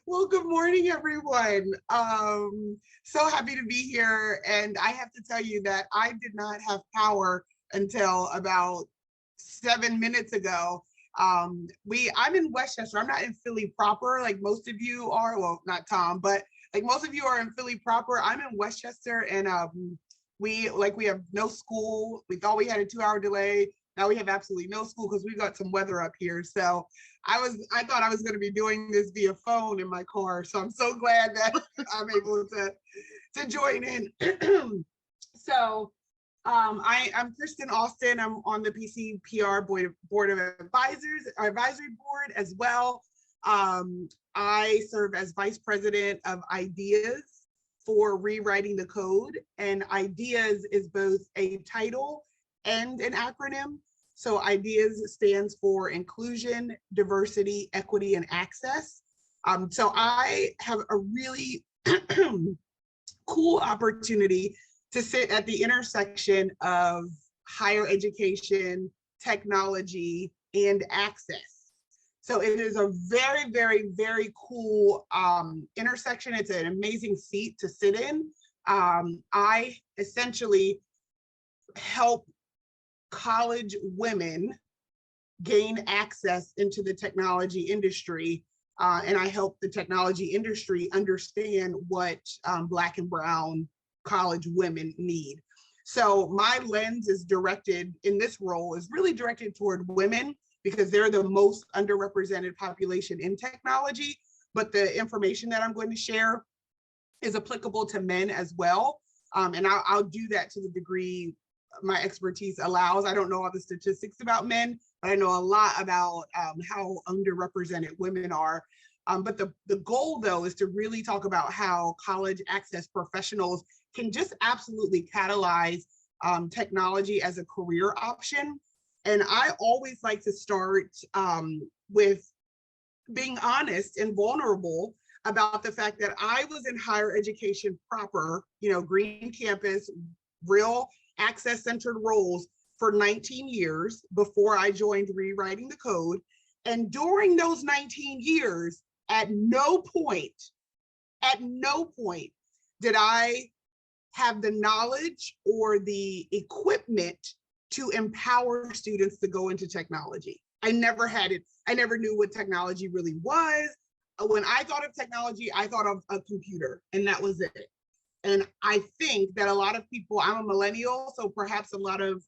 Well, good morning, everyone. So happy to be here. And I have to tell you that I did not have power until about 7 minutes ago. I'm in Westchester. I'm not in Philly proper, like most of you are. Well, not Tom, but like most of you are in Philly proper. I'm in Westchester, and we have no school. We thought we had a 2 hour delay. Now we have absolutely no school because we got some weather up here. So I thought I was going to be doing this via phone in my car. So I'm so glad that I'm able to join in. I'm Kristin Austin. I'm on the PCPR Board of Advisory Board as well. I serve as Vice President of Ideas for Rewriting the Code. And Ideas is both a title and an acronym. So IDEAS stands for Inclusion, Diversity, Equity, and Access. So I have a really cool opportunity to sit at the intersection of higher education, technology, and access. So it is a very, very, very cool intersection. It's an amazing seat to sit in. I essentially help college women gain access into the technology industry, and I help the technology industry understand what Black and Brown college women need. So my lens is directed in this role is really directed toward women because they're the most underrepresented population in technology, but the information that I'm going to share is applicable to men as well. And I'll do that to the degree my expertise allows. I don't know all the statistics about men, but I know a lot about how underrepresented women are. But the goal, though, is to really talk about how college access professionals can just absolutely catalyze technology as a career option. And I always like to start with being honest and vulnerable about the fact that I was in higher education proper, green campus, real access-centered roles for 19 years before I joined Rewriting the Code. And during those 19 years, at no point did I have the knowledge or the equipment to empower students to go into technology. I never had it. I never knew what technology really was. When I thought of technology, I thought of a computer, and that was it. And I think that a lot of people, I'm a millennial, so perhaps a lot of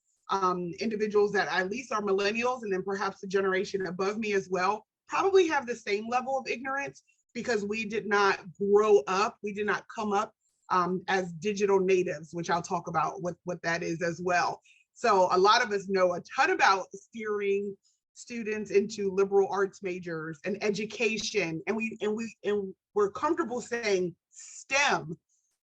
individuals that at least are millennials, and then perhaps the generation above me as well, probably have the same level of ignorance because we did not grow up, we did not come up as digital natives, which I'll talk about what that is as well. So a lot of us know a ton about steering students into liberal arts majors and education, and we're comfortable saying STEM.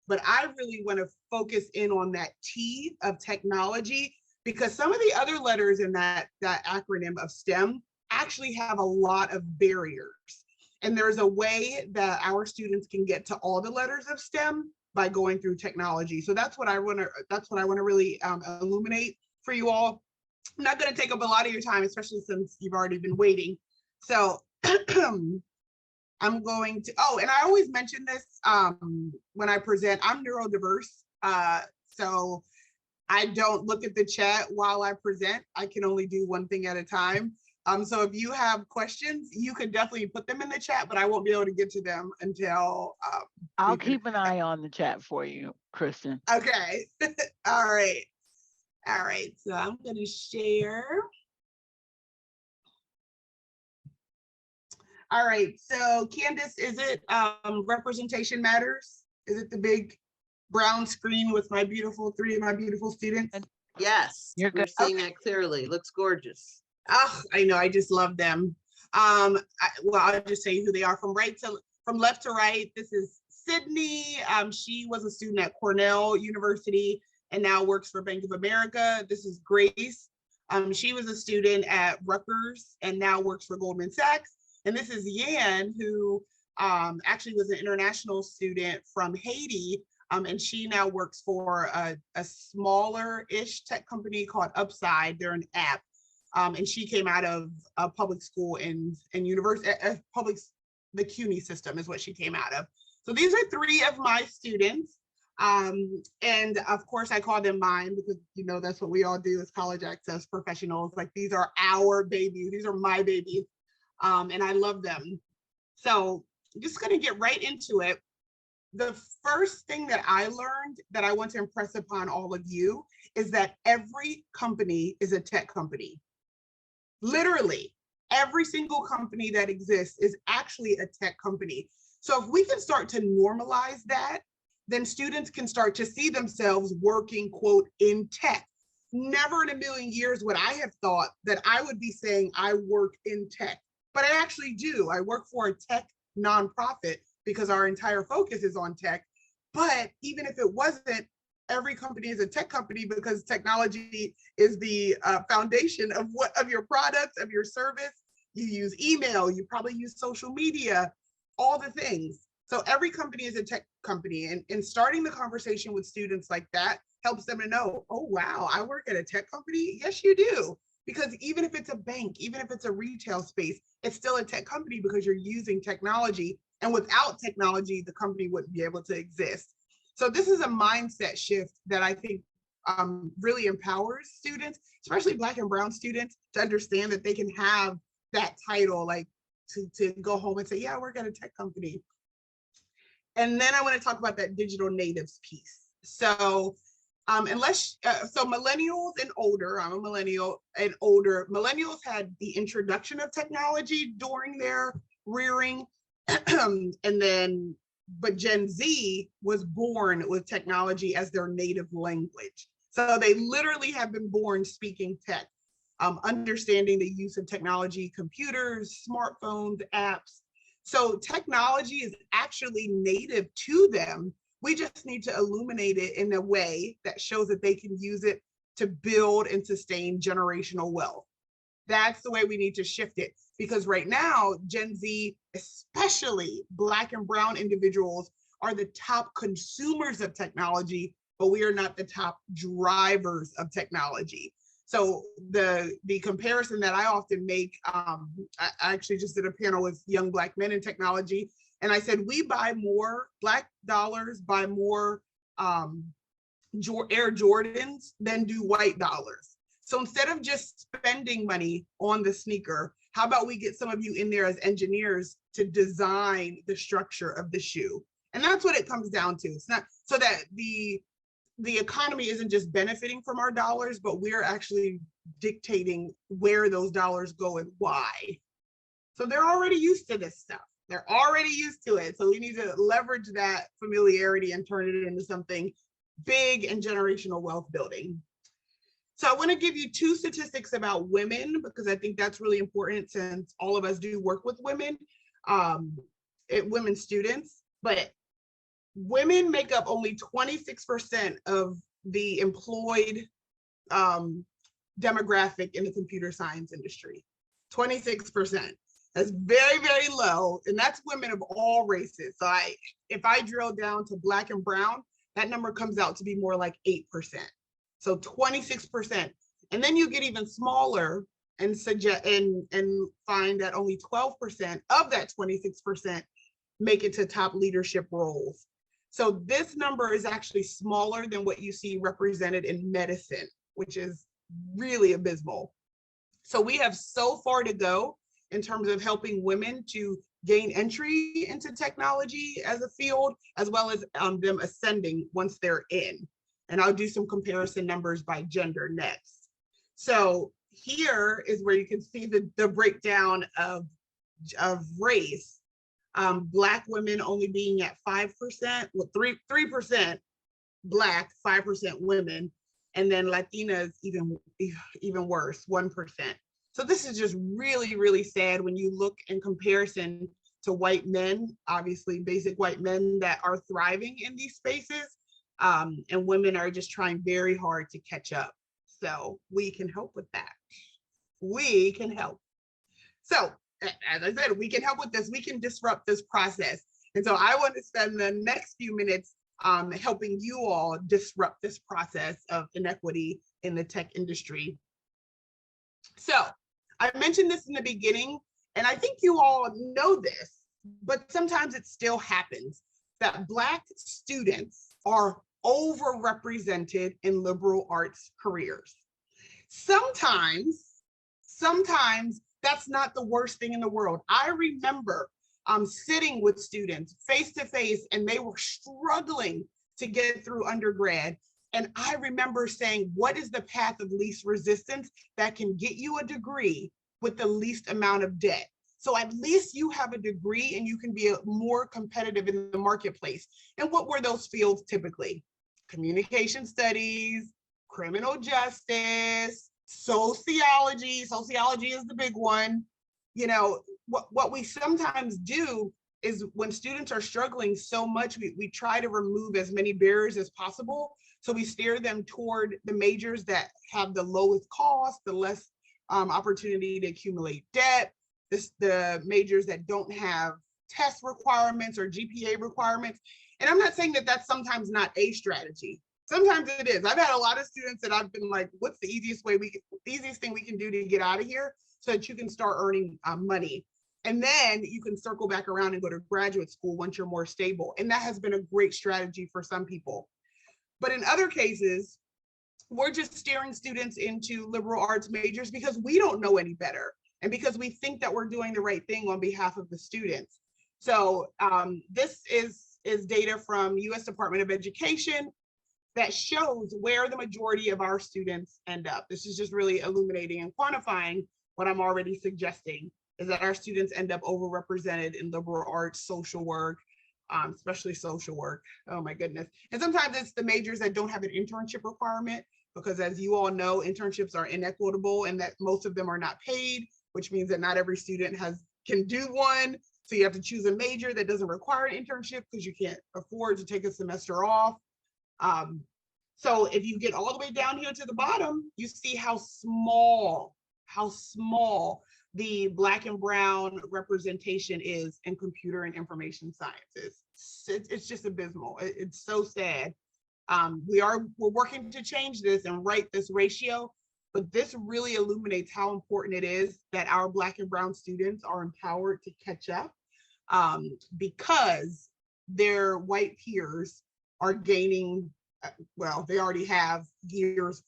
But I really want to focus in on that T of technology because some of the other letters in that acronym of STEM actually have a lot of barriers. And there's a way that our students can get to all the letters of STEM by going through technology. So that's what I want to really illuminate for you all. I'm not going to take up a lot of your time, especially since you've already been waiting. So I'm going to, and I always mention this when I present, I'm neurodiverse. So I don't look at the chat while I present. I can only do one thing at a time. So if you have questions, you can definitely put them in the chat, but I won't be able to get to them until. I'll keep an eye on the chat for you, Kristin. Okay. All right. All right. So I'm going to share. All right, so Candace, is it Representation Matters? Is it the big brown screen with three of my beautiful students? Yes, You're good. We're seeing that clearly. Looks gorgeous. Oh, I know, I just love them. I'll just say who they are from left to right. This is Sydney. She was a student at Cornell University and now works for Bank of America. This is Grace. She was a student at Rutgers and now works for Goldman Sachs. And this is Yan, who actually was an international student from Haiti, and she now works for a smaller-ish tech company called Upside. They're an app, and she came out of a public school and university, public the CUNY system is what she came out of. So these are 3 of my students. And of course I call them mine because, you know, that's what we all do as college access professionals. Like, these are our babies. These are my babies. And I love them. So I'm just going to get right into it. The first thing that I learned that I want to impress upon all of you is that every company is a tech company. Literally, every single company that exists is actually a tech company. So if we can start to normalize that, then students can start to see themselves working, quote, in tech. Never in a million years would I have thought that I would be saying I work in tech, but I actually do. I work for a tech nonprofit because our entire focus is on tech. But even if it wasn't, every company is a tech company because technology is the foundation of your products, of your service. You use email, you probably use social media, all the things. So every company is a tech company, and starting the conversation with students like that helps them to know, oh, wow, I work at a tech company? Yes, you do. Because even if it's a bank, even if it's a retail space, it's still a tech company because you're using technology. And without technology, the company wouldn't be able to exist. So this is a mindset shift that I think really empowers students, especially Black and Brown students, to understand that they can have that title, like to go home and say, yeah, I work at a tech company. And then I want to talk about that digital natives piece. So so millennials and older, I'm a millennial and older, millennials had the introduction of technology during their rearing. But Gen Z was born with technology as their native language. So they literally have been born speaking tech, understanding the use of technology, computers, smartphones, apps. So technology is actually native to them. We just need to illuminate it in a way that shows that they can use it to build and sustain generational wealth. That's the way we need to shift it. Because right now, Gen Z, especially Black and Brown individuals, are the top consumers of technology, but we are not the top drivers of technology. So the comparison that I often make, I actually just did a panel with young Black men in technology, and I said, we buy more, Black dollars buy more Air Jordans than do white dollars. So instead of just spending money on the sneaker, how about we get some of you in there as engineers to design the structure of the shoe? And that's what it comes down to. It's not so that the economy isn't just benefiting from our dollars, but we're actually dictating where those dollars go and why. So they're already used to this stuff. They're already used to it. So we need to leverage that familiarity and turn it into something big and generational wealth building. So I want to give you 2 statistics about women, because I think that's really important since all of us do work with women, women students, but women make up only 26% of the employed demographic in the computer science industry. 26%. That's very, very low. And that's women of all races. So if I drill down to Black and Brown, that number comes out to be more like 8%. So 26%. And then you get even smaller and find that only 12% of that 26% make it to top leadership roles. So this number is actually smaller than what you see represented in medicine, which is really abysmal. So we have so far to go in terms of helping women to gain entry into technology as a field, as well as them ascending once they're in. And I'll do some comparison numbers by gender next. So here is where you can see the breakdown of race. Black women only being at 5%, well, 3% Black, 5% women, and then Latinas even worse, 1%. So this is just really, really sad when you look in comparison to white men, obviously basic white men that are thriving in these spaces, and women are just trying very hard to catch up. So we can help with that. We can help. So as I said, we can help with this. We can disrupt this process. And so I want to spend the next few minutes helping you all disrupt this process of inequity in the tech industry. So I mentioned this in the beginning, and I think you all know this, but sometimes it still happens that Black students are overrepresented in liberal arts careers. Sometimes that's not the worst thing in the world. I remember sitting with students face to face, and they were struggling to get through undergrad. And I remember saying, what is the path of least resistance that can get you a degree with the least amount of debt? So at least you have a degree and you can be more competitive in the marketplace. And what were those fields typically? Communication studies, criminal justice, sociology. Sociology is the big one. You know, what we sometimes do is when students are struggling so much, we try to remove as many barriers as possible. So we steer them toward the majors that have the lowest cost, the less opportunity to accumulate debt, the majors that don't have test requirements or GPA requirements. And I'm not saying that that's sometimes not a strategy. Sometimes it is. I've had a lot of students that I've been like, what's the easiest thing we can do to get out of here so that you can start earning money? And then you can circle back around and go to graduate school once you're more stable. And that has been a great strategy for some people. But in other cases, we're just steering students into liberal arts majors because we don't know any better, and because we think that we're doing the right thing on behalf of the students. So this is data from US Department of Education that shows where the majority of our students end up. This is just really illuminating and quantifying what I'm already suggesting, is that our students end up overrepresented in liberal arts, social work, especially social work. Oh my goodness. And sometimes it's the majors that don't have an internship requirement, because as you all know, internships are inequitable and that most of them are not paid, which means that not every student can do one. So you have to choose a major that doesn't require an internship because you can't afford to take a semester off. So if you get all the way down here to the bottom, you see how small the Black and Brown representation is in computer and information sciences. It's just abysmal. It's so sad. We're working to change this and right this ratio, but this really illuminates how important it is that our Black and Brown students are empowered to catch up, because their white peers are gaining, well, they already have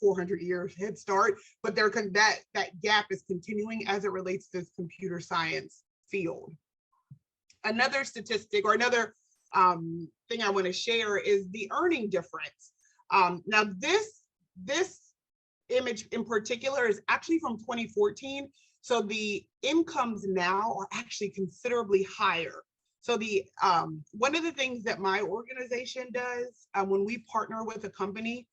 400 years head start, but that gap is continuing as it relates to this computer science field. Another statistic, or another thing I want to share, is the earning difference. Now this image in particular is actually from 2014. So the incomes now are actually considerably higher. So the one of the things that my organization does when we partner with a company,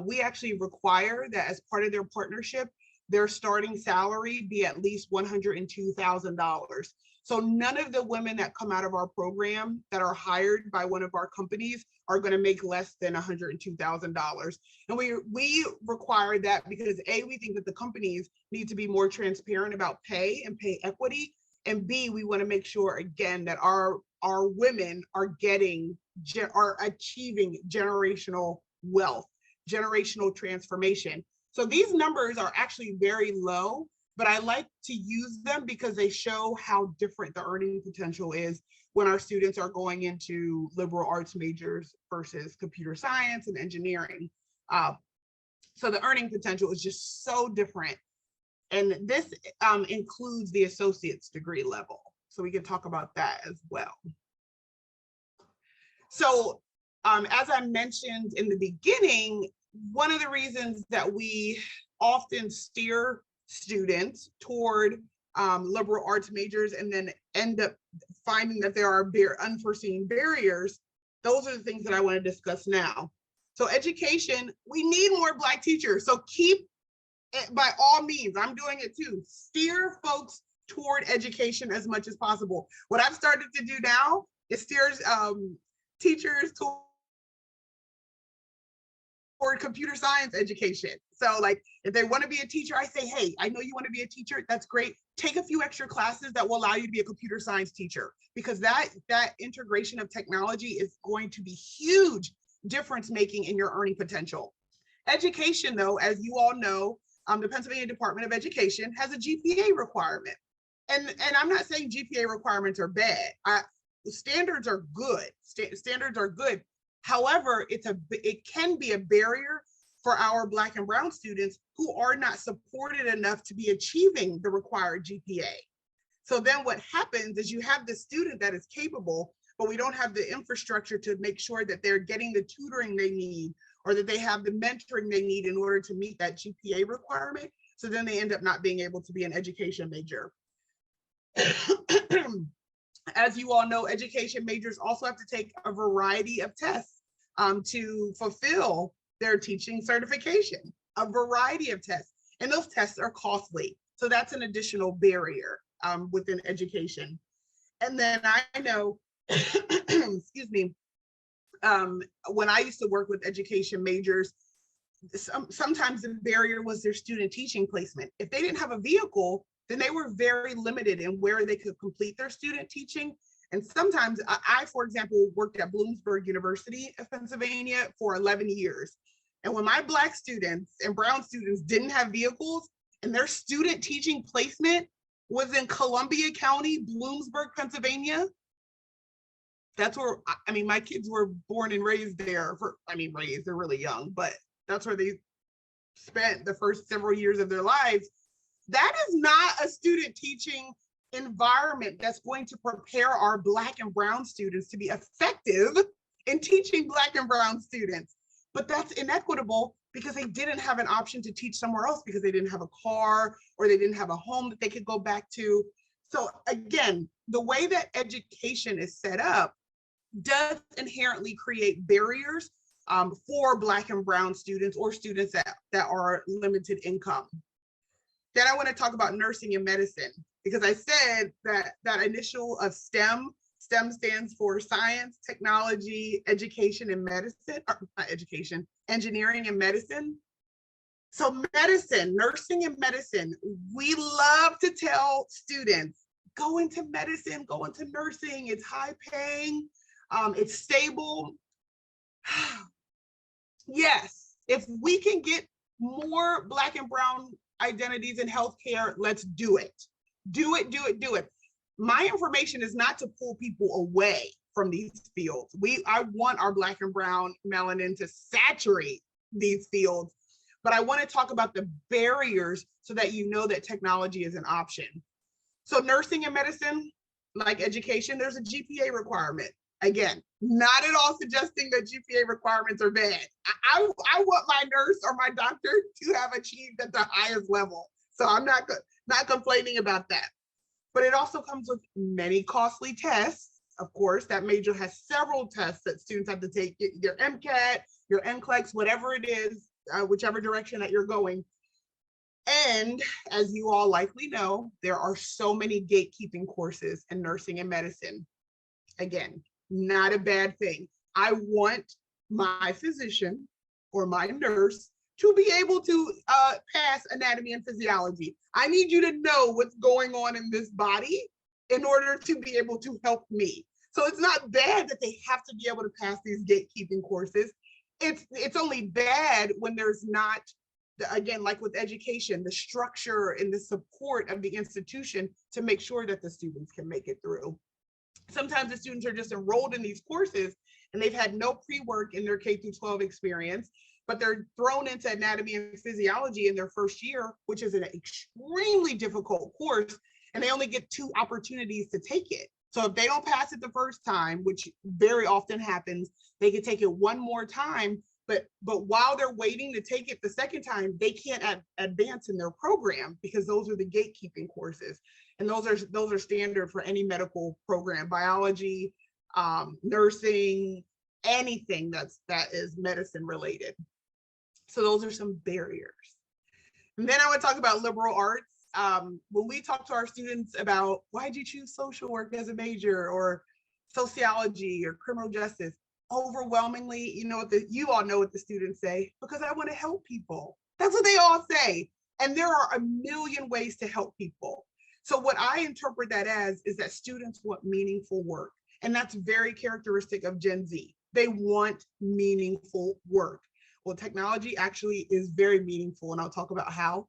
we actually require that as part of their partnership, their starting salary be at least $102,000. So none of the women that come out of our program that are hired by one of our companies are going to make less than $102,000. And we require that because A, we think that the companies need to be more transparent about pay and pay equity. And B, we want to make sure, again, that our women are achieving generational wealth, generational transformation. So these numbers are actually very low, but I like to use them because they show how different the earning potential is when our students are going into liberal arts majors versus computer science and engineering. So the earning potential is just so different. And this includes the associate's degree level. So we can talk about that as well. So as I mentioned in the beginning, one of the reasons that we often steer students toward liberal arts majors and then end up finding that there are unforeseen barriers, those are the things that I want to discuss now. So education, we need more Black teachers. So keep, by all means, I'm doing it too, steer folks toward education as much as possible. What I've started to do now is steer teachers toward computer science education. So like, if they want to be a teacher, I say, hey, I know you want to be a teacher, that's great. Take a few extra classes that will allow you to be a computer science teacher, because that integration of technology is going to be huge difference making in your earning potential. Education, though, as you all know, the Pennsylvania Department of Education has a GPA requirement. and I'm not saying GPA requirements are bad. Standards are good. Standards are good. However, it can be a barrier for our Black and Brown students who are not supported enough to be achieving the required GPA. So then what happens is you have the student that is capable, but we don't have the infrastructure to make sure that they're getting the tutoring they need or that they have the mentoring they need in order to meet that GPA requirement. So then they end up not being able to be an education major. As you all know, education majors also have to take a variety of tests to fulfill their teaching certification, a variety of tests. And those tests are costly. So that's an additional barrier within education. And then I know, excuse me, when I used to work with education majors, sometimes the barrier was their student teaching placement. If they didn't have a vehicle, then they were very limited in where they could complete their student teaching. And sometimes I, for example, worked at Bloomsburg University of Pennsylvania for 11 years. And when my Black students and Brown students didn't have vehicles and their student teaching placement was in Columbia County, Bloomsburg, Pennsylvania, that's where, I mean, my kids were born and raised there raised, they're really young, but that's where they spent the first several years of their lives. That is not a student teaching environment that's going to prepare our Black and Brown students to be effective in teaching Black and Brown students. But that's inequitable because they didn't have an option to teach somewhere else because they didn't have a car or they didn't have a home that they could go back to. So again, the way that education is set up does inherently create barriers for Black and Brown students or students that are limited income. Then I want to talk about nursing and medicine, because I said that initial of STEM stands for science, technology, education, and medicine, or not education, engineering and medicine. So medicine, nursing and medicine, we love to tell students, go into medicine, go into nursing, it's high paying, it's stable. Yes, if we can get more Black and Brown identities in healthcare, let's do it. Do it, do it, do it. My information is not to pull people away from these fields. I want our Black and Brown melanin to saturate these fields, but I want to talk about the barriers so that you know that technology is an option. So nursing and medicine, like education, there's a GPA requirement. Again, not at all suggesting that GPA requirements are bad. I want my nurse or my doctor to have achieved at the highest level. So I'm not complaining about that. But it also comes with many costly tests. Of course, that major has several tests that students have to take, your MCAT, your NCLEX, whatever it is, whichever direction that you're going. And as you all likely know, there are so many gatekeeping courses in nursing and medicine. Again, not a bad thing. I want my physician or my nurse to be able to pass anatomy and physiology. I need you to know what's going on in this body in order to be able to help me. So it's not bad that they have to be able to pass these gatekeeping courses. It's only bad when there's not, again, like with education, the structure and the support of the institution to make sure that the students can make it through. Sometimes the students are just enrolled in these courses and they've had no pre-work in their K-12 experience, but they're thrown into anatomy and physiology in their first year, which is an extremely difficult course, and they only get 2 opportunities to take it. So if they don't pass it the first time, which very often happens, they can take it one more time, but while they're waiting to take it the second time, they can't advance in their program because those are the gatekeeping courses. And those are standard for any medical program, biology, nursing, anything that is medicine related. So those are some barriers. And then I would talk about liberal arts. When we talk to our students about why'd you choose social work as a major or sociology or criminal justice, overwhelmingly, you all know what the students say, because I want to help people. That's what they all say. And there are a million ways to help people. So what I interpret that as is that students want meaningful work. And that's very characteristic of Gen Z. They want meaningful work. Well, technology actually is very meaningful, and I'll talk about how.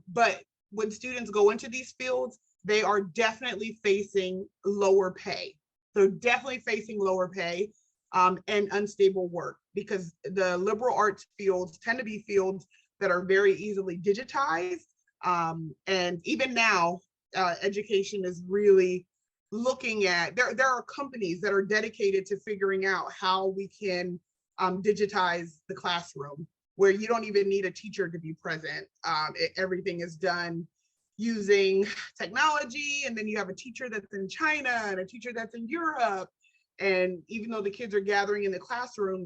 But when students go into these fields, they are definitely facing lower pay. They're definitely facing lower pay and unstable work, because the liberal arts fields tend to be fields that are very easily digitized. And even now, education is really looking at, there are companies that are dedicated to figuring out how we can digitize the classroom, where you don't even need a teacher to be present. Everything is done using technology, and then you have a teacher that's in China and a teacher that's in Europe. And even though the kids are gathering in the classroom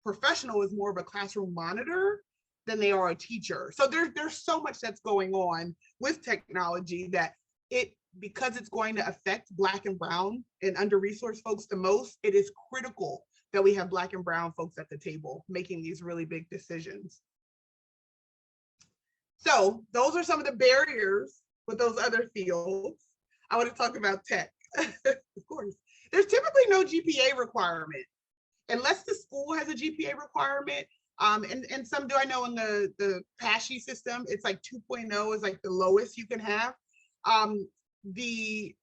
professional is more of a classroom monitor than they are a teacher. So there's so much that's going on with technology that because it's going to affect Black and Brown and under-resourced folks the most, it is critical that we have Black and Brown folks at the table making these really big decisions. So those are some of the barriers with those other fields. I want to talk about tech, of course. There's typically no GPA requirement, unless the school has a GPA requirement. And some do. I know in the PASHE system, it's like 2.0 is like the lowest you can have. The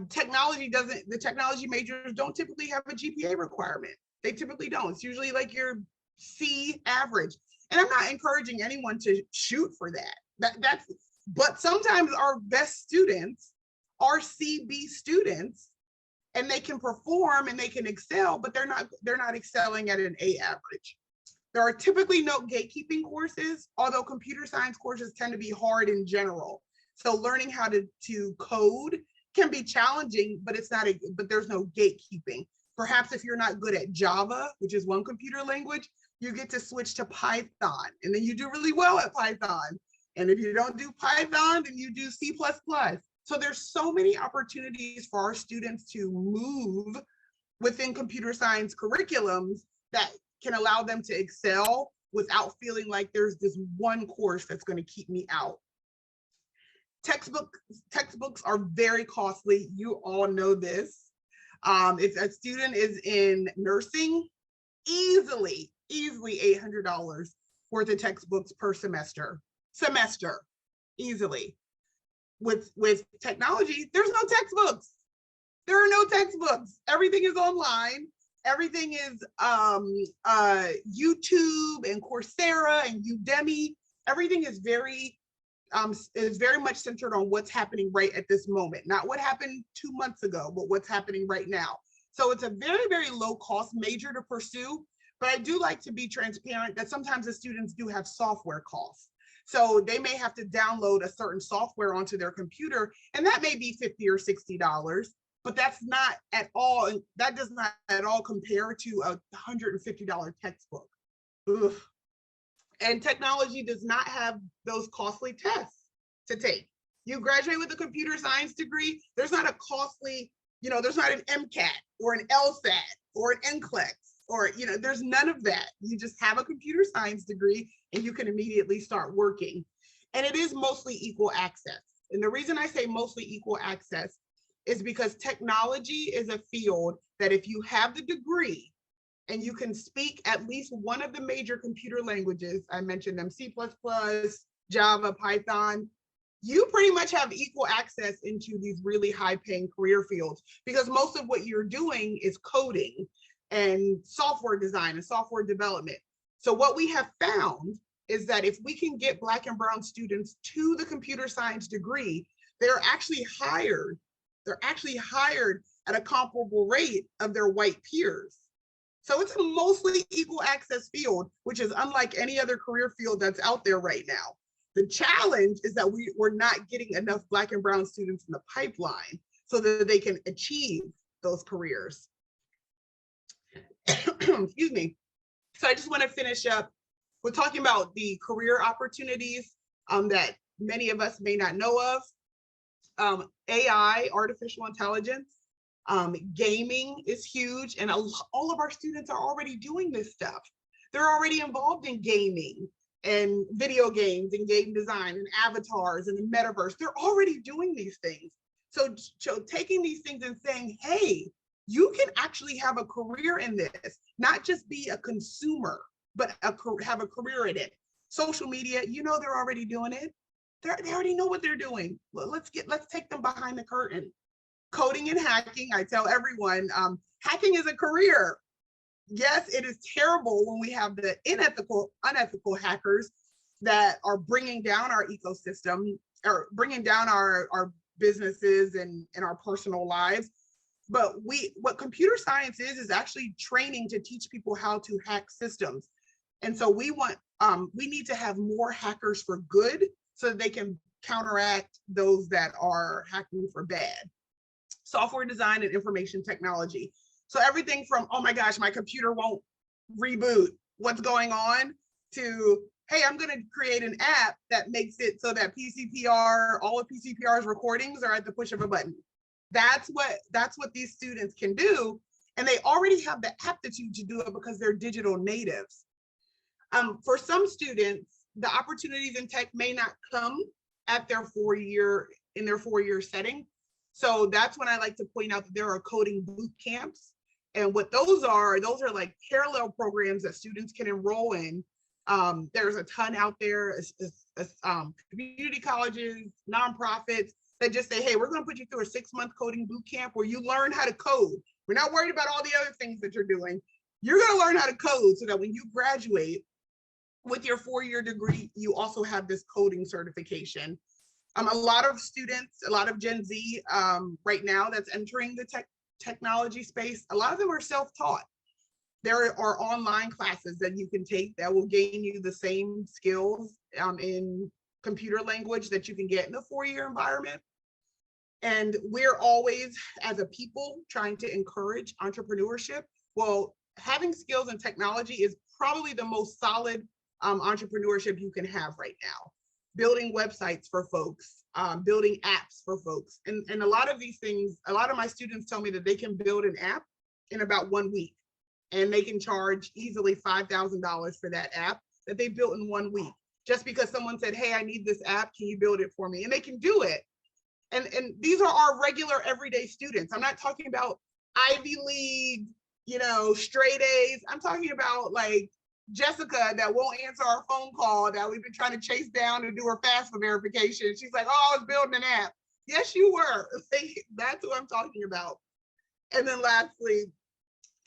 technology majors don't typically have a GPA requirement. They typically don't. It's usually like your C average. And I'm not encouraging anyone to shoot for that. But sometimes our best students are CB students, and they can perform and they can excel, but they're not excelling at an A average. There are typically no gatekeeping courses, although computer science courses tend to be hard in general. So learning how to code can be challenging, but but there's no gatekeeping. Perhaps if you're not good at Java, which is one computer language, you get to switch to Python, and then you do really well at Python. And if you don't do Python, then you do C++. So there's so many opportunities for our students to move within computer science curriculums that can allow them to excel without feeling like there's this one course that's going to keep me out. Textbooks are very costly. You all know this. If a student is in nursing, easily $800 worth of textbooks per semester, easily. With technology, there's no textbooks. There are no textbooks. Everything is online. Everything is YouTube and Coursera and Udemy. Everything is very much centered on what's happening right at this moment, not what happened 2 months ago, but what's happening right now. So it's a very, very low cost major to pursue, but I do like to be transparent that sometimes the students do have software costs. So they may have to download a certain software onto their computer, and that may be $50 or $60, but that does not at all compare to a $150 textbook. Ugh. And technology does not have those costly tests to take. You graduate with a computer science degree, there's not a costly, there's not an MCAT or an LSAT or an NCLEX, or, there's none of that. You just have a computer science degree and you can immediately start working. And it is mostly equal access. And the reason I say mostly equal access is because technology is a field that if you have the degree and you can speak at least one of the major computer languages, I mentioned them, C++, Java, Python, you pretty much have equal access into these really high-paying career fields, because most of what you're doing is coding and software design and software development. So what we have found is that if we can get Black and Brown students to the computer science degree, they're actually hired at a comparable rate of their white peers. So it's a mostly equal access field, which is unlike any other career field that's out there right now. The challenge is that we're not getting enough Black and Brown students in the pipeline so that they can achieve those careers. Excuse me. So I just want to finish up. We're talking about the career opportunities that many of us may not know of. AI, artificial intelligence, gaming is huge, and all of our students are already doing this stuff. They're already involved in gaming and video games and game design and avatars and the metaverse. They're already doing these things. So taking these things and saying, hey, you can actually have a career in this, not just be a consumer, but have a career in it. Social media, they're already doing it. They already know what they're doing. Well, let's take them behind the curtain. Coding and hacking, I tell everyone, hacking is a career. Yes, it is terrible when we have the unethical hackers that are bringing down our ecosystem or bringing down our businesses and our personal lives. But what computer science is actually training to teach people how to hack systems. And so we need to have more hackers for good so that they can counteract those that are hacking for bad. Software design and information technology. So everything from, oh my gosh, my computer won't reboot, what's going on, to, hey, I'm going to create an app that makes it so that PCPR, all of PCPR's recordings are at the push of a button. That's what these students can do. And they already have the aptitude to do it because they're digital natives. For some students, the opportunities in tech may not come at their four-year setting. So that's when I like to point out that there are coding boot camps. And what those are like parallel programs that students can enroll in. There's a ton out there, community colleges, nonprofits that just say, hey, we're going to put you through a 6-month coding boot camp where you learn how to code. We're not worried about all the other things that you're doing. You're going to learn how to code so that when you graduate with your 4-year degree, you also have this coding certification. A lot of students, a lot of Gen Z right now that's entering the technology space, a lot of them are self-taught. There are online classes that you can take that will gain you the same skills in computer language that you can get in the 4-year environment. And we're always, as a people, trying to encourage entrepreneurship. Well, having skills in technology is probably the most solid entrepreneurship you can have right now. Building websites for folks, building apps for folks. And a lot of these things, a lot of my students tell me that they can build an app in about 1 week, and they can charge easily $5,000 for that app that they built in 1 week, just because someone said, hey, I need this app, can you build it for me? And they can do it. And these are our regular everyday students. I'm not talking about Ivy League, straight A's. I'm talking about like Jessica that won't answer our phone call that we've been trying to chase down to do her FAFSA verification. She's like, oh, I was building an app. Yes, you were. That's what I'm talking about. And then lastly,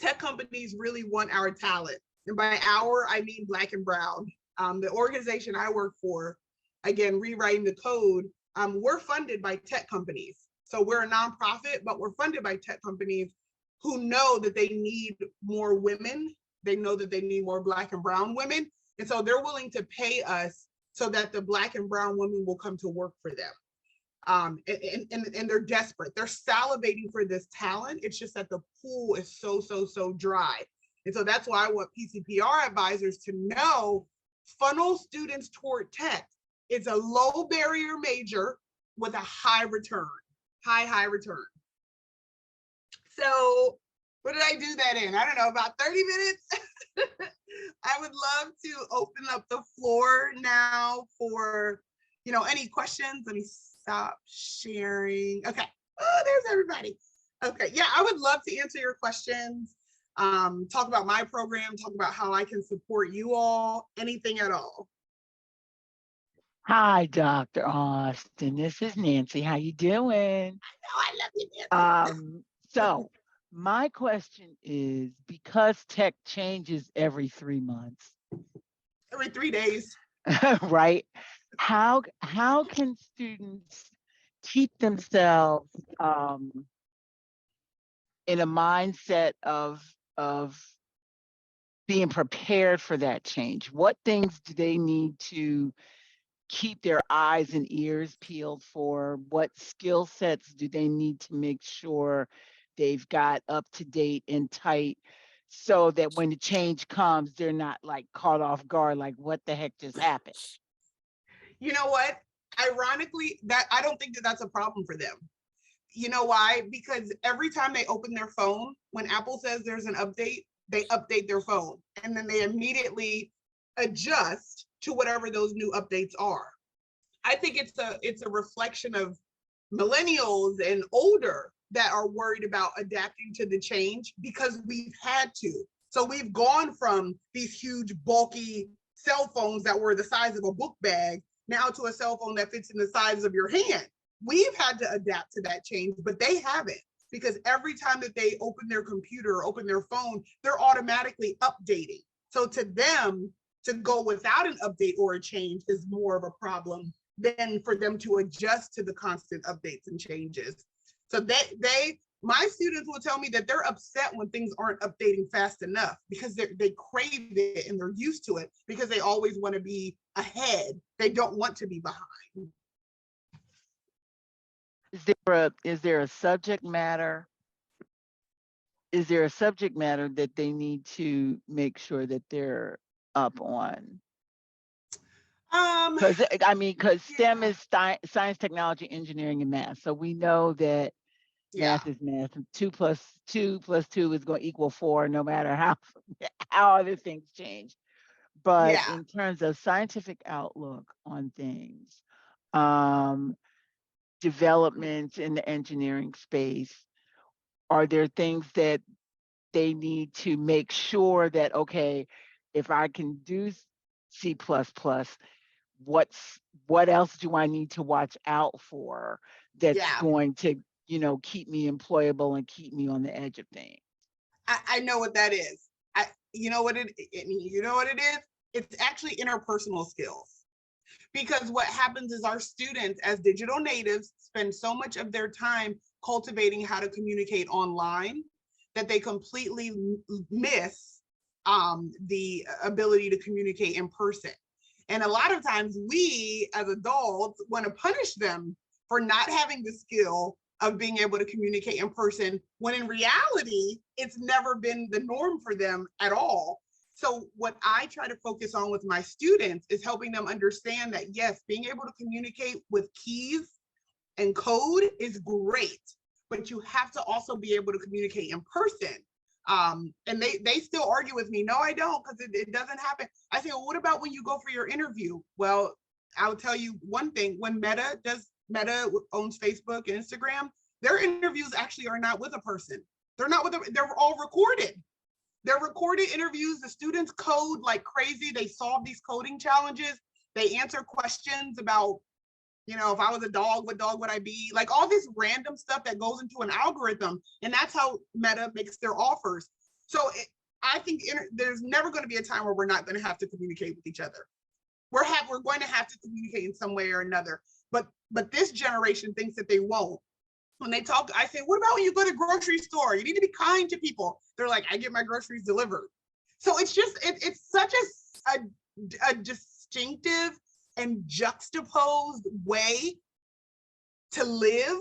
tech companies really want our talent. And by our, I mean Black and brown. The organization I work for, again, rewriting the code, we're funded by tech companies. So we're a nonprofit, but we're funded by tech companies who know that they need more women. They know that they need more Black and brown women. And so they're willing to pay us so that the Black and brown women will come to work for them. And they're desperate. They're salivating for this talent. It's just that the pool is so dry. And so that's why I want PCPR advisors to know, funnel students toward tech. It's a low barrier major with a high return, high return. So what did I do that in? I don't know, about 30 minutes? I would love to open up the floor now for, any questions. Let me stop sharing. Okay. Oh, there's everybody. Okay. Yeah, I would love to answer your questions, talk about my program, talk about how I can support you all, anything at all. Hi, Dr. Austin. This is Nancy. How you doing? I love you, Nancy. So my question is, because tech changes every 3 months, every 3 days, right? How can students keep themselves in a mindset of being prepared for that change? What things do they need to keep their eyes and ears peeled for? What skill sets do they need to make sure they've got up to date and tight, so that when the change comes, they're not like caught off guard, like what the heck just happened? You know what? Ironically, that I don't think that that's a problem for them. You know why? Because every time they open their phone, when Apple says there's an update, they update their phone, and then they immediately adjust to whatever those new updates are. I think it's a reflection of millennials and older that are worried about adapting to the change because we've had to. So we've gone from these huge bulky cell phones that were the size of a book bag now to a cell phone that fits in the size of your hand. We've had to adapt to that change, but they haven't, because every time that they open their computer or open their phone, they're automatically updating. So to them, to go without an update or a change is more of a problem than for them to adjust to the constant updates and changes. So my students will tell me that they're upset when things aren't updating fast enough, because they crave it and they're used to it, because they always want to be ahead. They don't want to be behind. Is there a subject matter? Is there a subject matter that they need to make sure that they're up on? Because STEM is science, technology, engineering, and math. So we know that math is math. 2 plus 2 plus 2 is going to equal 4, no matter how other things change. But in terms of scientific outlook on things, developments in the engineering space, are there things that they need to make sure that, okay, if I can do C++, what else do I need to watch out for that's going to, keep me employable and keep me on the edge of things? I know what that is. You know what it is? It's actually interpersonal skills. Because what happens is our students as digital natives spend so much of their time cultivating how to communicate online that they completely miss the ability to communicate in person. And a lot of times we as adults want to punish them for not having the skill of being able to communicate in person, when in reality, it's never been the norm for them at all. So what I try to focus on with my students is helping them understand that, yes, being able to communicate with keys and code is great, but you have to also be able to communicate in person. And they still argue with me. No, I don't, because it doesn't happen. I say, well, what about when you go for your interview? Well, I'll tell you one thing. When Meta owns Facebook and Instagram, their interviews actually are not with a person. They're all recorded. They're recorded interviews. The students code like crazy. They solve these coding challenges. They answer questions about, if I was a dog, what dog would I be? Like all this random stuff that goes into an algorithm. And that's how Meta makes their offers. So I think there's never going to be a time where we're not going to have to communicate with each other. We're going to have to communicate in some way or another. But this generation thinks that they won't. When they talk, I say, what about when you go to the grocery store? You need to be kind to people. They're like, I get my groceries delivered. So it's just, it's such a distinctive and juxtaposed way to live,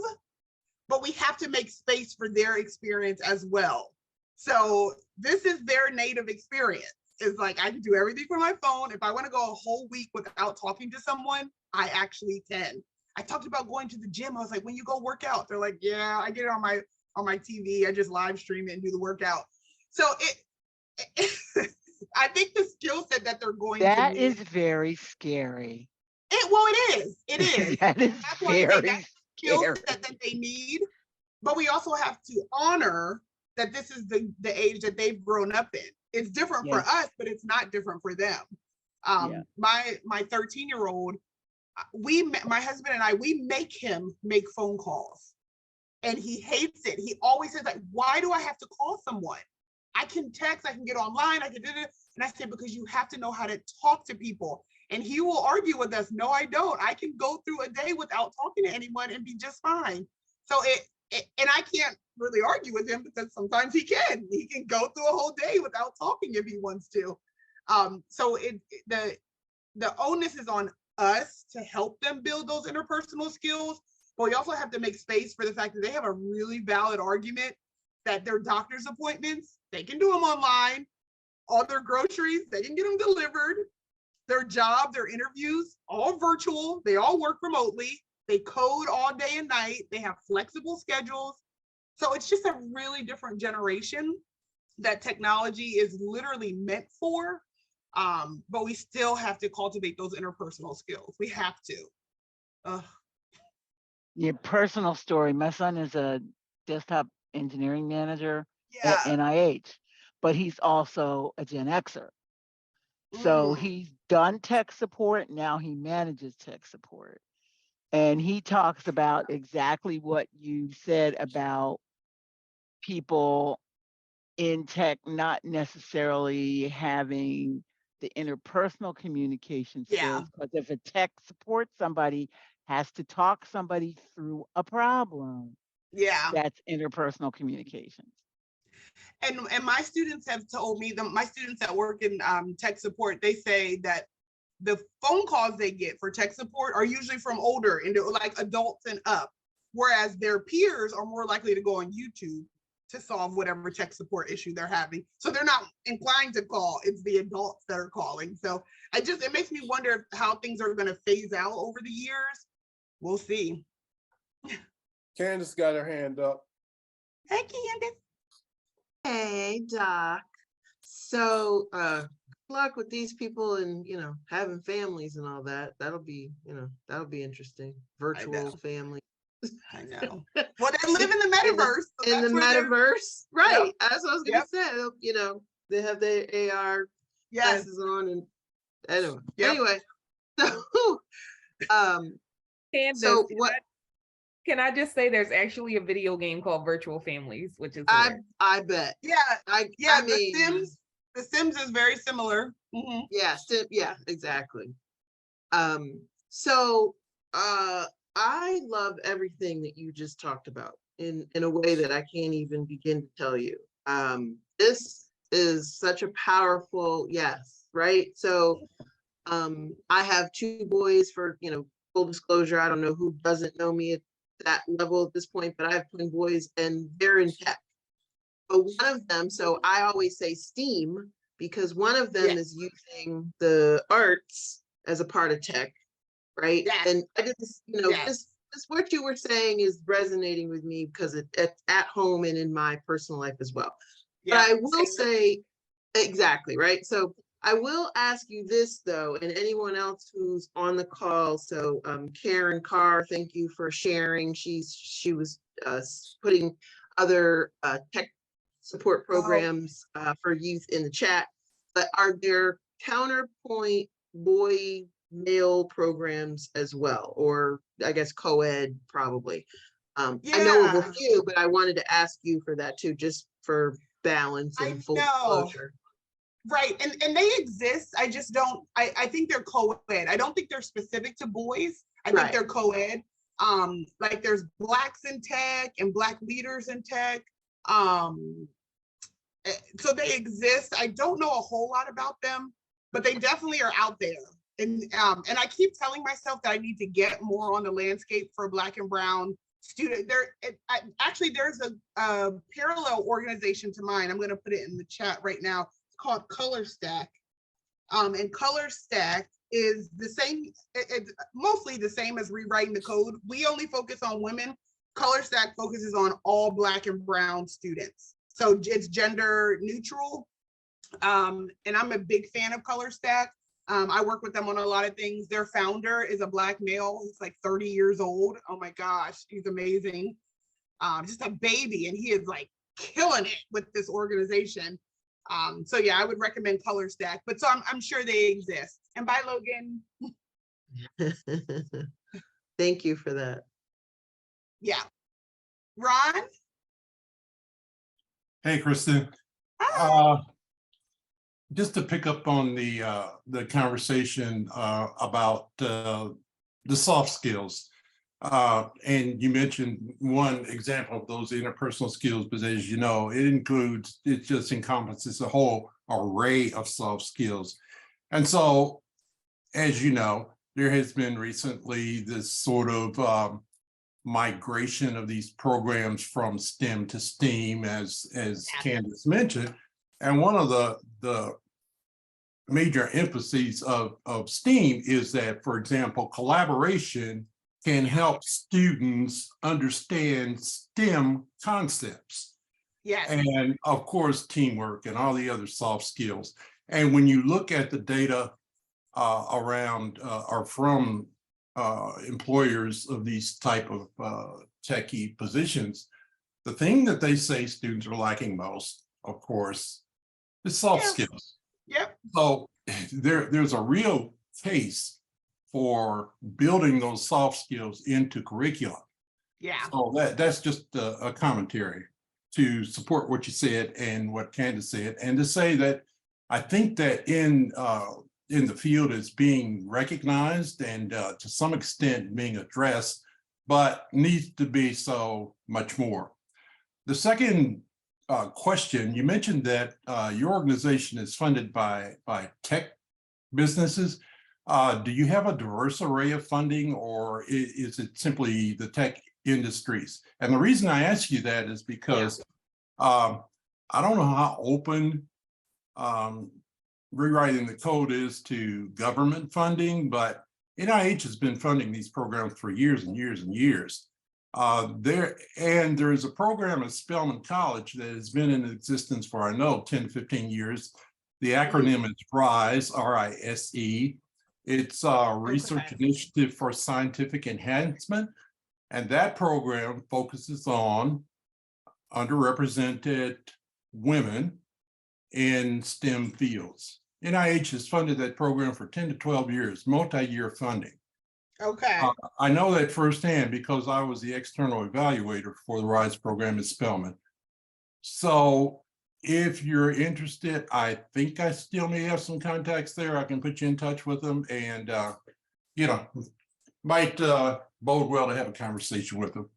but we have to make space for their experience as well. So this is their native experience. It's like, I can do everything from my phone. If I want to go a whole week without talking to someone, I actually can. I talked about going to the gym. I was like, when you go work out, they're like, yeah, I get it on my TV. I just live stream it and do the workout. So I think the skill set that they're going to need. That is very scary. It is. It is. That is very skill set that they need. But we also have to honor that this is the age that they've grown up in. It's different for us, but it's not different for them. My 13-year-old, my husband and I, we make him make phone calls, and he hates it. He always says, like, why do I have to call someone? I can text, I can get online, I can do it. And I said, because you have to know how to talk to people. And he will argue with us. No, I don't. I can go through a day without talking to anyone and be just fine. So and I can't really argue with him, because sometimes he can go through a whole day without talking if he wants to. So the onus is on us to help them build those interpersonal skills, but we also have to make space for the fact that they have a really valid argument that their doctor's appointments, they can do them online. All their groceries, they can get them delivered. Their job, their interviews, all virtual. They all work remotely. They code all day and night. They have flexible schedules. So it's just a really different generation that technology is literally meant for. But we still have to cultivate those interpersonal skills. We have to. Your personal story. My son is a desktop engineering manager at NIH, but he's also a Gen Xer. So Mm. he's done tech support. Now he manages tech support. And he talks about exactly what you said about people in tech not necessarily having the interpersonal communication Yeah, skills, because if a tech supports somebody, has to talk somebody through a problem, yeah. that's interpersonal communications. And my students have told me, my students that work in tech support, they say that the phone calls they get for tech support are usually from older and like adults and up, whereas their peers are more likely to go on YouTube to solve whatever tech support issue they're having. So they're not inclined to call. It's the adults that are calling. So it makes me wonder how things are going to phase out over the years. We'll see. Candace got her hand up. Hey, Candace. Hey, Doc. So, good luck with these people and, having families and all that. That'll be interesting. Virtual family. I know. Well, they live in the metaverse. In the metaverse. Right. Yep. That's what I was going to say. They have their AR glasses on and anyway. Yep. Anyway. So, Candace, so what? Can I just say there's actually a video game called Virtual Families, which is I bet. Yeah. I mean, the Sims is very similar. Mm-hmm. Yeah, exactly. So I love everything that you just talked about in a way that I can't even begin to tell you. This is such a powerful yes, right? So I have two boys for, full disclosure. I don't know who doesn't know me at that level at this point, but I have twin boys and they're in tech. But one of them, so I always say STEAM because one of them is using the arts as a part of tech, right? Yes. And I just, this what you were saying is resonating with me because it's at home and in my personal life as well. But I will say, exactly, right? So I will ask you this though, and anyone else who's on the call. So Karen Carr, thank you for sharing. She was putting other tech support programs for youth in the chat. But are there counterpoint boy male programs as well, or I guess co-ed probably? I know of a few, but I wanted to ask you for that too, just for balance and full disclosure. Right, and they exist. I just don't. I think they're co-ed. I don't think they're specific to boys. I think they're co-ed. Like there's blacks in tech and black leaders in tech. So they exist. I don't know a whole lot about them, but they definitely are out there. And I keep telling myself that I need to get more on the landscape for Black and Brown student. Actually, there's a parallel organization to mine. I'm going to put it in the chat right now. Called Color Stack, and Color Stack is the same. It's mostly the same as Rewriting the Code. We only focus on women. Color Stack focuses on all Black and Brown students, so it's gender neutral. And I'm a big fan of Color Stack. I work with them on a lot of things. Their founder is a Black male. He's like 30 years old. Oh my gosh, he's amazing. Just a baby, and he is like killing it with this organization. So yeah, I would recommend Color Stack, but so I'm sure they exist. And bye, Logan. Thank you for that. Yeah. Ron? Hey, Kristin. Just to pick up on the conversation about the soft skills. And you mentioned one example of those interpersonal skills, but as you know, it just encompasses a whole array of soft skills. And so, as you know, there has been recently this sort of migration of these programs from STEM to STEAM, as Candace mentioned. And one of the major emphases of STEAM is that, for example, collaboration can help students understand STEM concepts. Yes. And of course, teamwork and all the other soft skills. And when you look at the data around or from employers of these type of techie positions, the thing that they say students are lacking most, of course, is soft skills. Yep. So there's a real case for building those soft skills into curriculum. Yeah. So that's just a commentary to support what you said and what Candace said, and to say that I think that in the field is being recognized and to some extent being addressed, but needs to be so much more. The second question, you mentioned that your organization is funded by tech businesses. Do you have a diverse array of funding, or is it simply the tech industries? And the reason I ask you that is because I don't know how open rewriting the code is to government funding, but NIH has been funding these programs for years and years and years. There is a program at Spelman College that has been in existence for, I know, 10, 15 years. The acronym is RISE, R-I-S-E. It's a research initiative for scientific enhancement. And that program focuses on underrepresented women in STEM fields. NIH has funded that program for 10 to 12 years, multi-year funding. Okay. I know that firsthand because I was the external evaluator for the RISE program at Spelman. So if you're interested, I think I still may have some contacts there. I can put you in touch with them, and might bode well to have a conversation with them.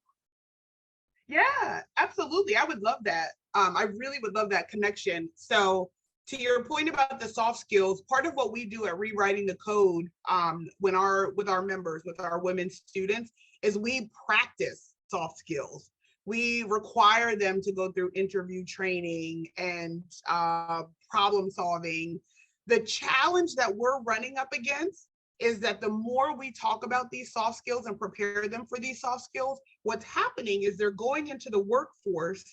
Yeah, absolutely. I would love that. I really would love that connection. So to your point about the soft skills, part of what we do at Rewriting the Code with our members, with our women students, is we practice soft skills. We require them to go through interview training and problem solving. The challenge that we're running up against is that the more we talk about these soft skills and prepare them for these soft skills, what's happening is they're going into the workforce,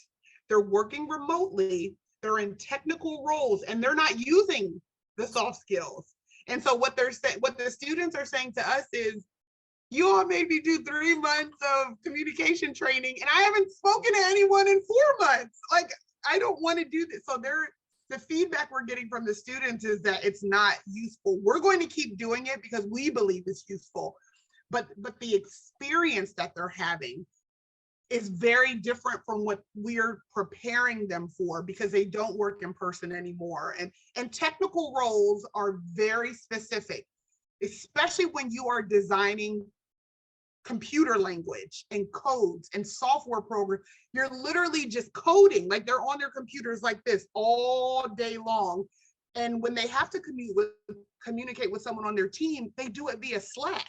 they're working remotely, they're in technical roles, and they're not using the soft skills. And so what the students are saying to us is, you all made me do 3 months of communication training, and I haven't spoken to anyone in 4 months. Like, I don't want to do this. So the feedback we're getting from the students is that it's not useful. We're going to keep doing it because we believe it's useful, but the experience that they're having is very different from what we're preparing them for, because they don't work in person anymore. And technical roles are very specific, especially when you are designing computer language and codes and software programs. You're literally just coding, like they're on their computers like this all day long. And when they have to communicate with someone on their team, they do it via Slack.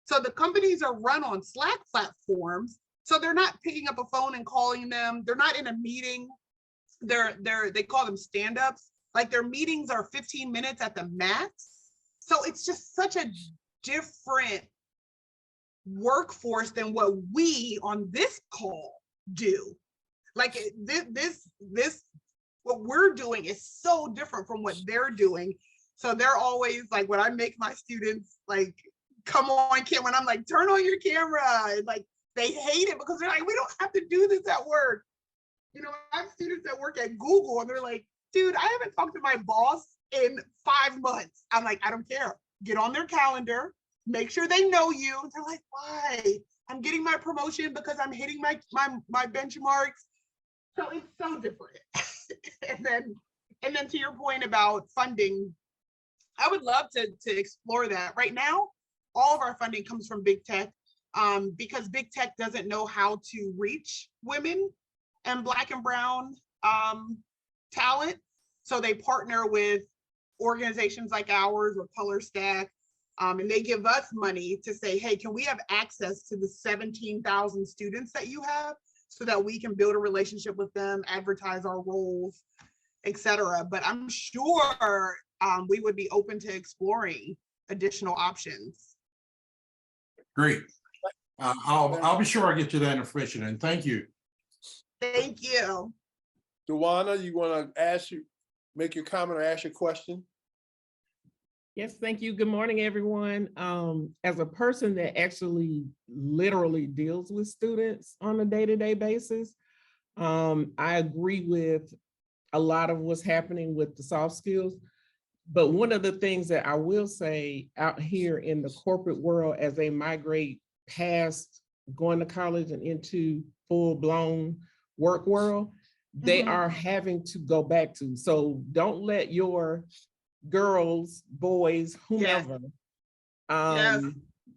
So the companies are run on Slack platforms. So they're not picking up a phone and calling them. They're not in a meeting. They call them stand-ups. Like, their meetings are 15 minutes at the max. So it's just such a different workforce than what we on this call do. Like, this what we're doing is so different from what they're doing. So they're always like, when I make my students like come on camera, and I'm like, turn on your camera, and like, they hate it because they're like, we don't have to do this at work. You know, I have students that work at Google, and they're like, dude, I haven't talked to my boss in 5 months. I'm like, I don't care. Get on their calendar, make sure they know you. And they're like, why? I'm getting my promotion because I'm hitting my benchmarks. So it's so different. and then to your point about funding, I would love to explore that. Right now, all of our funding comes from big tech, because big tech doesn't know how to reach women and Black and brown talent. So they partner with organizations like ours or Color Stack, and they give us money to say, hey, can we have access to the 17,000 students that you have, so that we can build a relationship with them, advertise our roles, etc. But I'm sure we would be open to exploring additional options. Great. I'll be sure I get you that information, and thank you. Thank you. Duana, you want to make your comment or ask your question? Yes, thank you. Good morning, everyone. As a person that actually literally deals with students on a day-to-day basis, I agree with a lot of what's happening with the soft skills. But one of the things that I will say out here in the corporate world, as they migrate past going to college and into full-blown work world, they are having to go back to. So don't let your girls, boys, whomever,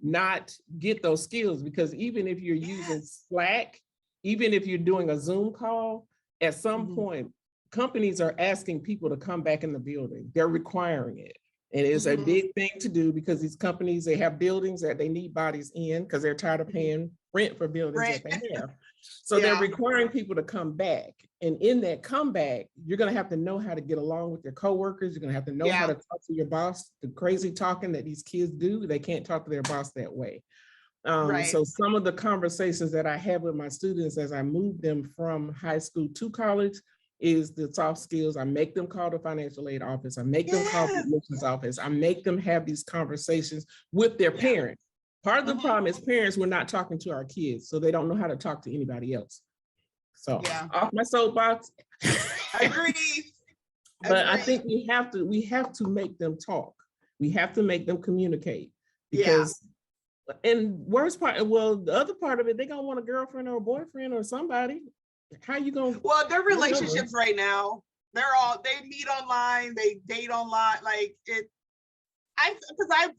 not get those skills, because even if you're using Slack, even if you're doing a Zoom call, at some point, companies are asking people to come back in the building. They're requiring it. And it's a big thing to do, because these companies, they have buildings that they need bodies in because they're tired of paying rent for buildings that they have. So they're requiring people to come back. And in that comeback, you're going to have to know how to get along with your coworkers. You're going to have to know how to talk to your boss. The crazy talking that these kids do, they can't talk to their boss that way. So some of the conversations that I have with my students as I move them from high school to college is the soft skills. I make them call the financial aid office. I make them call the admissions office. I make them have these conversations with their parents. Part of the problem is parents, we're not talking to our kids, so they don't know how to talk to anybody else. So off my soapbox. Agree. But I think we have to make them talk. We have to make them communicate, because and worst part, well, the other part of it, they're gonna want a girlfriend or a boyfriend or somebody. How you gonna? Well, their relationships right now, they meet online, they date online, like it. Because I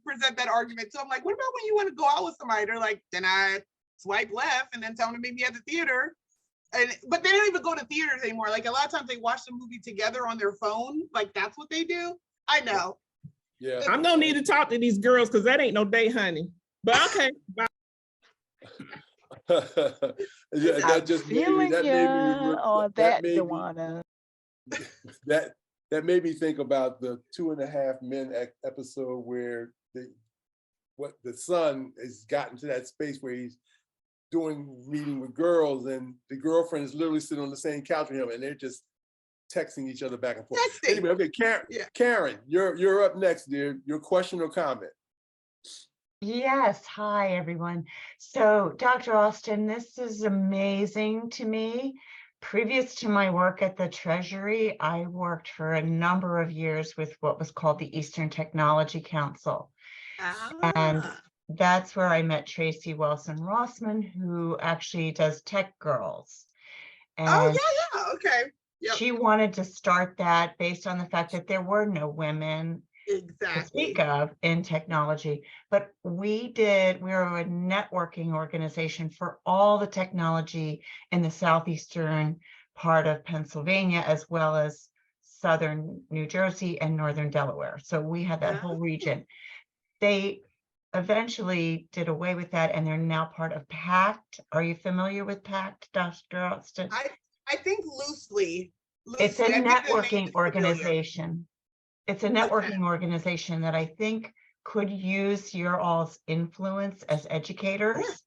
present that argument, so I'm like, what about when you want to go out with somebody? They're like, then I swipe left and then tell them to meet me at the theater. But they don't even go to theaters anymore. Like a lot of times they watch the movie together on their phone. Like that's what they do. I know. Yeah. I'm gonna need to talk to these girls, because that ain't no date, honey. But okay. That just made me, that made me think about the 2.5 Men episode where the son has gotten to that space where he's meeting with girls, and the girlfriend is literally sitting on the same couch with him, and they're just texting each other back and forth. Anyway, okay, Karen, you're up next, dear. Your question or comment? Yes, hi everyone. So Dr. Austin, this is amazing to me. Previous to my work at the Treasury, I worked for a number of years with what was called the Eastern Technology Council. And that's where I met Tracy Wilson-Rossman, who actually does Tech Girls. And okay. She wanted to start that based on the fact that there were no women to speak of in technology. But we were a networking organization for all the technology in the southeastern part of Pennsylvania, as well as southern New Jersey and northern Delaware. So we had that whole region. They eventually did away with that, and they're now part of PACT. Are you familiar with PACT, Dr. Austin? I think loosely. It's a networking organization. It's a networking organization that I think could use your all's influence as educators,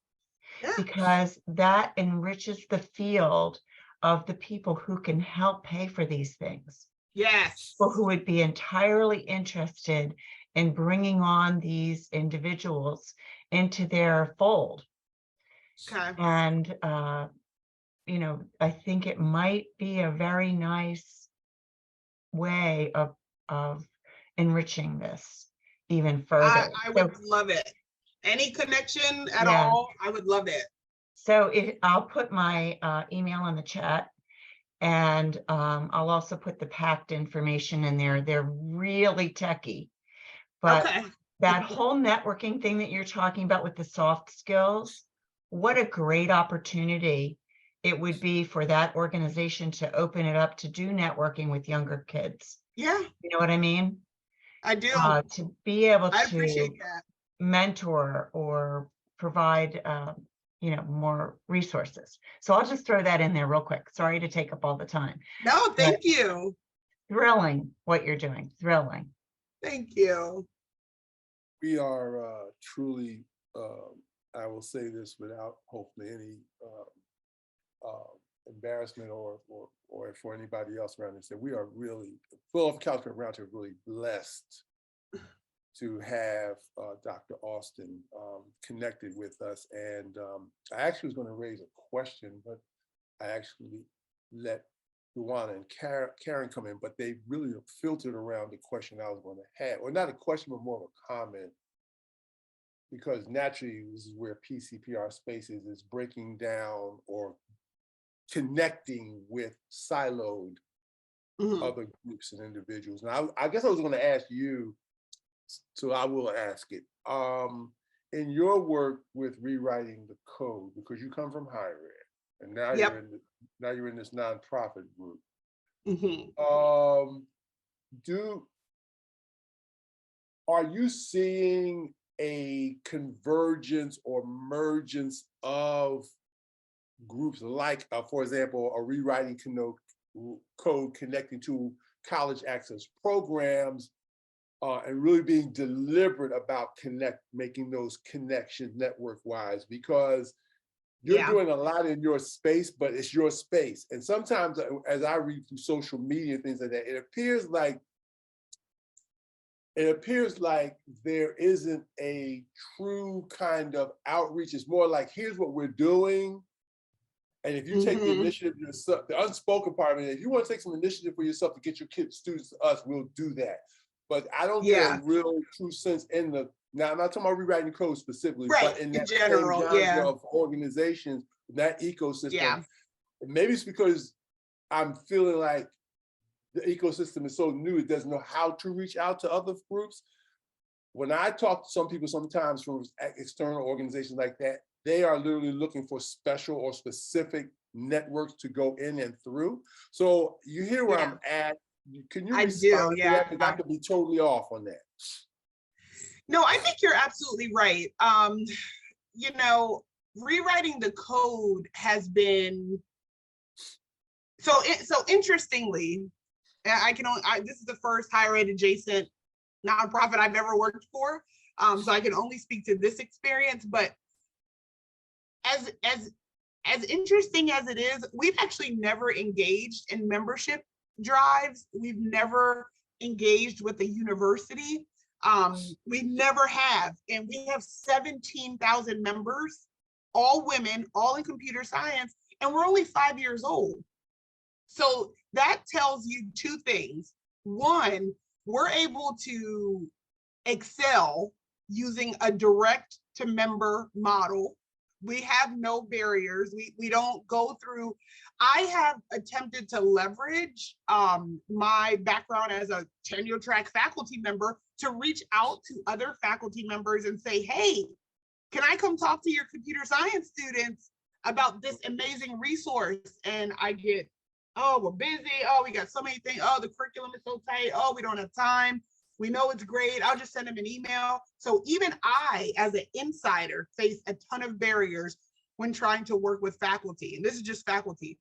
because that enriches the field of the people who can help pay for these things. Yes. People who would be entirely interested in bringing on these individuals into their fold. Okay. And, you know, I think it might be a very nice way of enriching this even further. I would love it. Any connection at all, I would love it. So I'll put my email in the chat, and I'll also put the PACT information in there. They're really techy, but that whole networking thing that you're talking about with the soft skills, what a great opportunity it would be for that organization to open it up to do networking with younger kids. Yeah. You know what I mean? I do. To be able I to appreciate that. mentor or provide, you know, more resources. So I'll just throw that in there real quick. Sorry to take up all the time. No, thank you. Thrilling what you're doing. Thrilling. Thank you. We are truly, I will say this without hopefully any embarrassment or for anybody else around this, that we are really, Philadelphia College around here, really blessed to have Dr. Austin connected with us. And I actually was going to raise a question, but I actually let Luana and Karen come in, but they really filtered around the question I was going to have, or not a question, but more of a comment. Because naturally, this is where PCPR Spaces is breaking down or connecting with siloed other groups and individuals. And I guess I was going to ask you, so I will ask it. In your work with rewriting the code, because you come from higher ed, and now you're in this nonprofit group. Are you seeing a convergence or mergence of groups like, for example, a rewriting code connecting to college access programs, and really being deliberate about making those connections network-wise? Because you're doing a lot in your space, but it's your space. And sometimes as I read through social media and things like that, it appears like there isn't a true kind of outreach. It's more like, here's what we're doing. And if you take the initiative yourself, the unspoken part of it, if you want to take some initiative for yourself to get your students to us, we'll do that. But I don't get a real true sense in the, now I'm not talking about rewriting code specifically, but in that general, genre of organizations, that ecosystem. Maybe it's because I'm feeling like the ecosystem is so new, it doesn't know how to reach out to other groups. When I talk to some people sometimes from external organizations like that, they are literally looking for special or specific networks to go in and through. So you hear where I'm at. Can you respond to that? Because I could be totally off on that. No, I think you're absolutely right. You know, rewriting the code has been so interestingly, this is the first higher ed adjacent nonprofit I've ever worked for. So I can only speak to this experience, but as interesting as it is, we've actually never engaged in membership drives. We've never engaged with the university. We never have. And we have 17,000 members, all women, all in computer science, and we're only 5 years old. So that tells you two things. One, we're able to excel using a direct to member model. We have no barriers. We don't go through. I have attempted to leverage my background as a tenure track faculty member to reach out to other faculty members and say, hey, can I come talk to your computer science students about this amazing resource? And I get, oh, we're busy. Oh, we got so many things. Oh, the curriculum is so tight. Oh, we don't have time. We know it's great. I'll just send them an email. So even I, as an insider, face a ton of barriers when trying to work with faculty. And this is just faculty.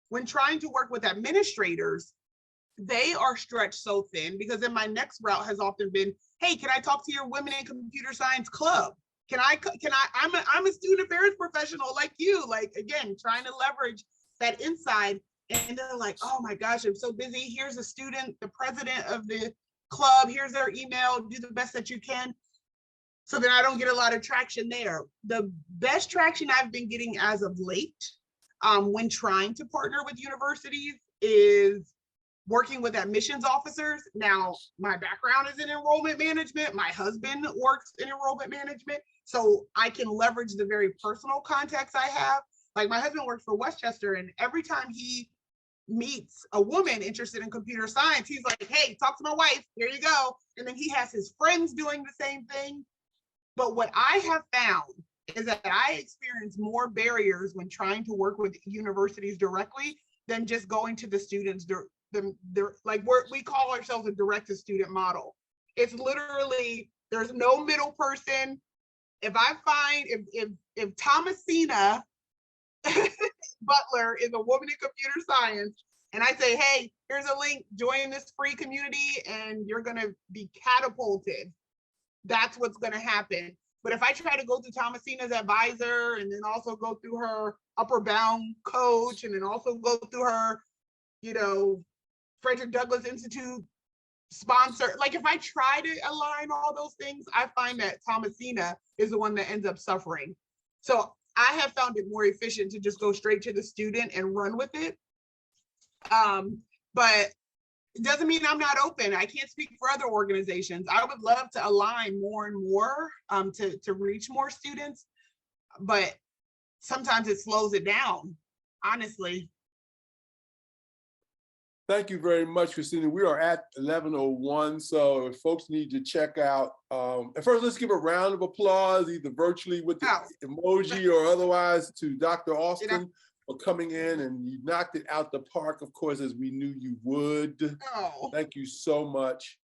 When trying to work with administrators, they are stretched so thin, because then my next route has often been, hey, can I talk to your women in computer science club? I'm a student affairs professional like you, like, again, trying to leverage that inside. And they're like, oh my gosh, I'm so busy. Here's a student, the president of the club, here's their email, do the best that you can. So then I don't get a lot of traction there. The best traction I've been getting as of late when trying to partner with universities is working with admissions officers. Now, my background is in enrollment management. My husband works in enrollment management. So I can leverage the very personal contacts I have. Like, my husband works for Westchester, and every time he meets a woman interested in computer science, he's like, hey, talk to my wife, here you go. And then he has his friends doing the same thing. But what I have found is that I experience more barriers when trying to work with universities directly than just going to the students. We call ourselves a direct to student model. It's literally, there's no middle person. If I find, if Thomasina Butler is a woman in computer science, and I say, hey, here's a link, join this free community and you're gonna be catapulted, that's what's gonna happen. But if I try to go through Thomasina's advisor and then also go through her upper bound coach and then also go through her, Frederick Douglass Institute sponsor, like, if I try to align all those things, I find that Thomasina is the one that ends up suffering. So I have found it more efficient to just go straight to the student and run with it. But it doesn't mean I'm not open. I can't speak for other organizations. I would love to align more and more to reach more students, but sometimes it slows it down, honestly. Thank you very much, Kristina. We are at 11:01, so if folks need to check out, and first let's give a round of applause, either virtually with the emoji or otherwise, to Dr. Austin for coming in, and you knocked it out the park, of course, as we knew you would. Oh. Thank you so much.